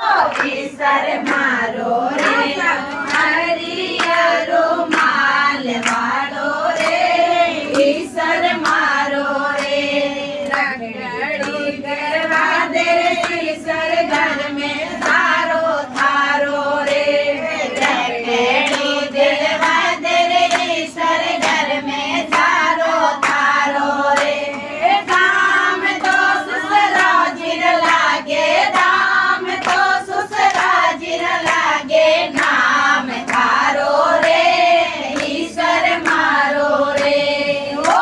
ईसर मारो रे हरियरो माल वालो रे ईसर मारो रे रगड़ी गरवा दे ईसर घर में थारो थारो रे रगड़ी गरवा दे ईसर घर में थारो थारो रे दाम तो ससुरा जिर लागे दाम तो ससुरा जिर लागे नाम थारो रे ईश्वर मारो रे ओ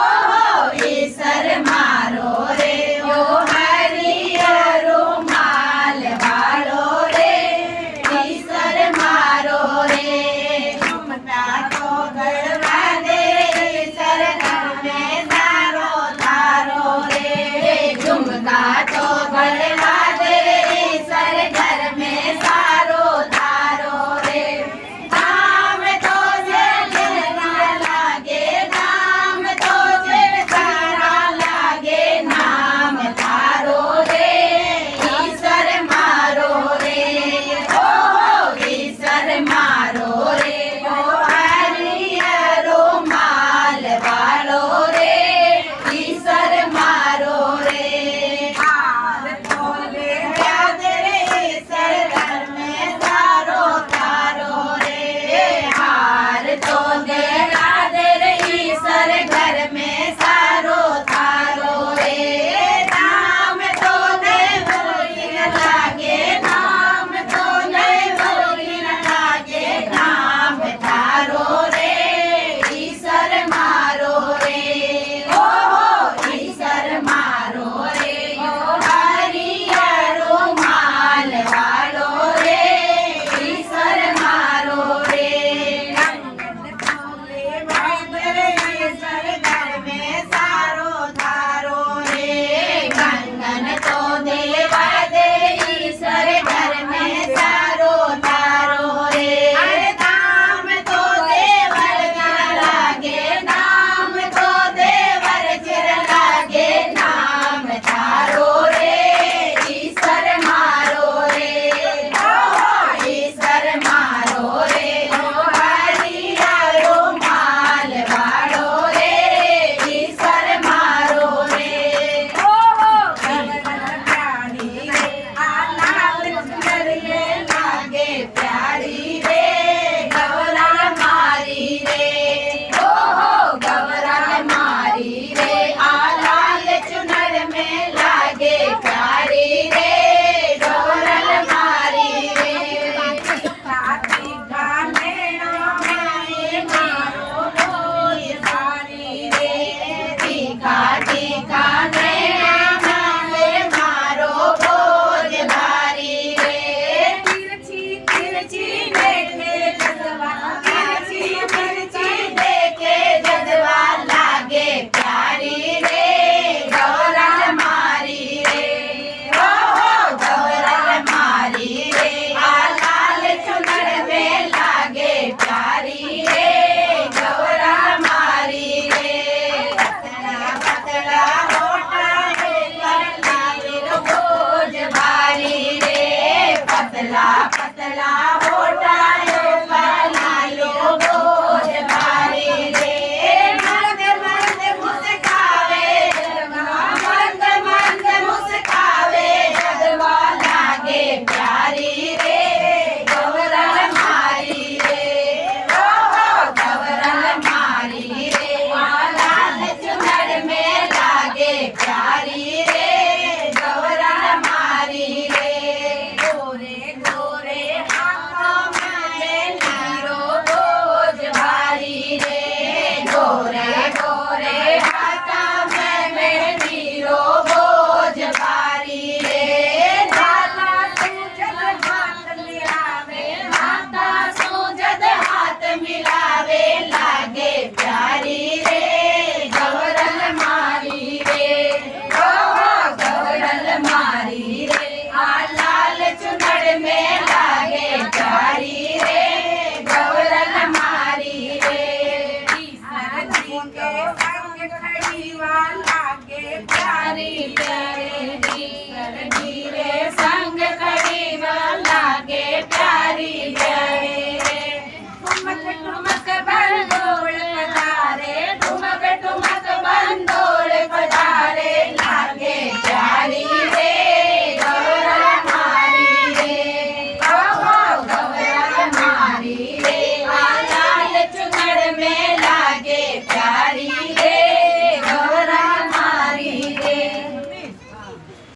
ईश्वर मारो रे ओ हरियरो माल वालो रे ईश्वर मारो रे झुमका तो गड़वा दे ईश्वर घर में थारो थारो रे झुमका तो गड़वा दे ईश्वर घर में सारो थारो रे दाम तो जे लागे दाम तो जे सारा लागे नाम थारो रे ईश्वर मारो रे ओ ईश्वर मारो रे ओ हरियरो माल वालो रे ईश्वर मारो रे हार तोले याद रे ईश्वर घर में थारो थारो रे हार तो दे याद रे ईश्वर घर में सारो थारो रे नाम तो दे बोली न लागे नाम तो दे बोली न लागे नाम थारो रे ईश्वर मारो रे ओ ईश्वर मारो रे ओ हरियरो माल वालो रे ईश्वर मारो रे कंगन तोले वाद रे ईश्वर घर में सारो थारो रे कंगन तो देवा दे ईश्वर घर में सारो थारो रे अरे दाम तो देवर चिर लागे दाम तो देवर चिर लागे नाम थारो रे ईश्वर मारो रे ओ ईश्वर मारो रे ओ हरियरो माल वालो रे ईश्वर मारो रे ओ प्यारी रे आ लाल चुनरिए लागे प्यारी रे गौरा मारी रे ओ गौरा मारी रे आ लाल चुनर में लागे प्यारी रे गौरा मारी रे काटी गाने माए मारो लोई सारी रे टीका टीका माए मारो भोज भारी रे तिरछी तिरछी देखे जदवा तिरछी तिरछी देखे जदवा लागे प्यारी रे गौरा मारी रे ओ गौरा मारी रे आ लाल चुनर में लागे प्यारी रे गौरा मारी रे पतला पतला होठा रे लागे भोज भारी रे पतला पतला होठा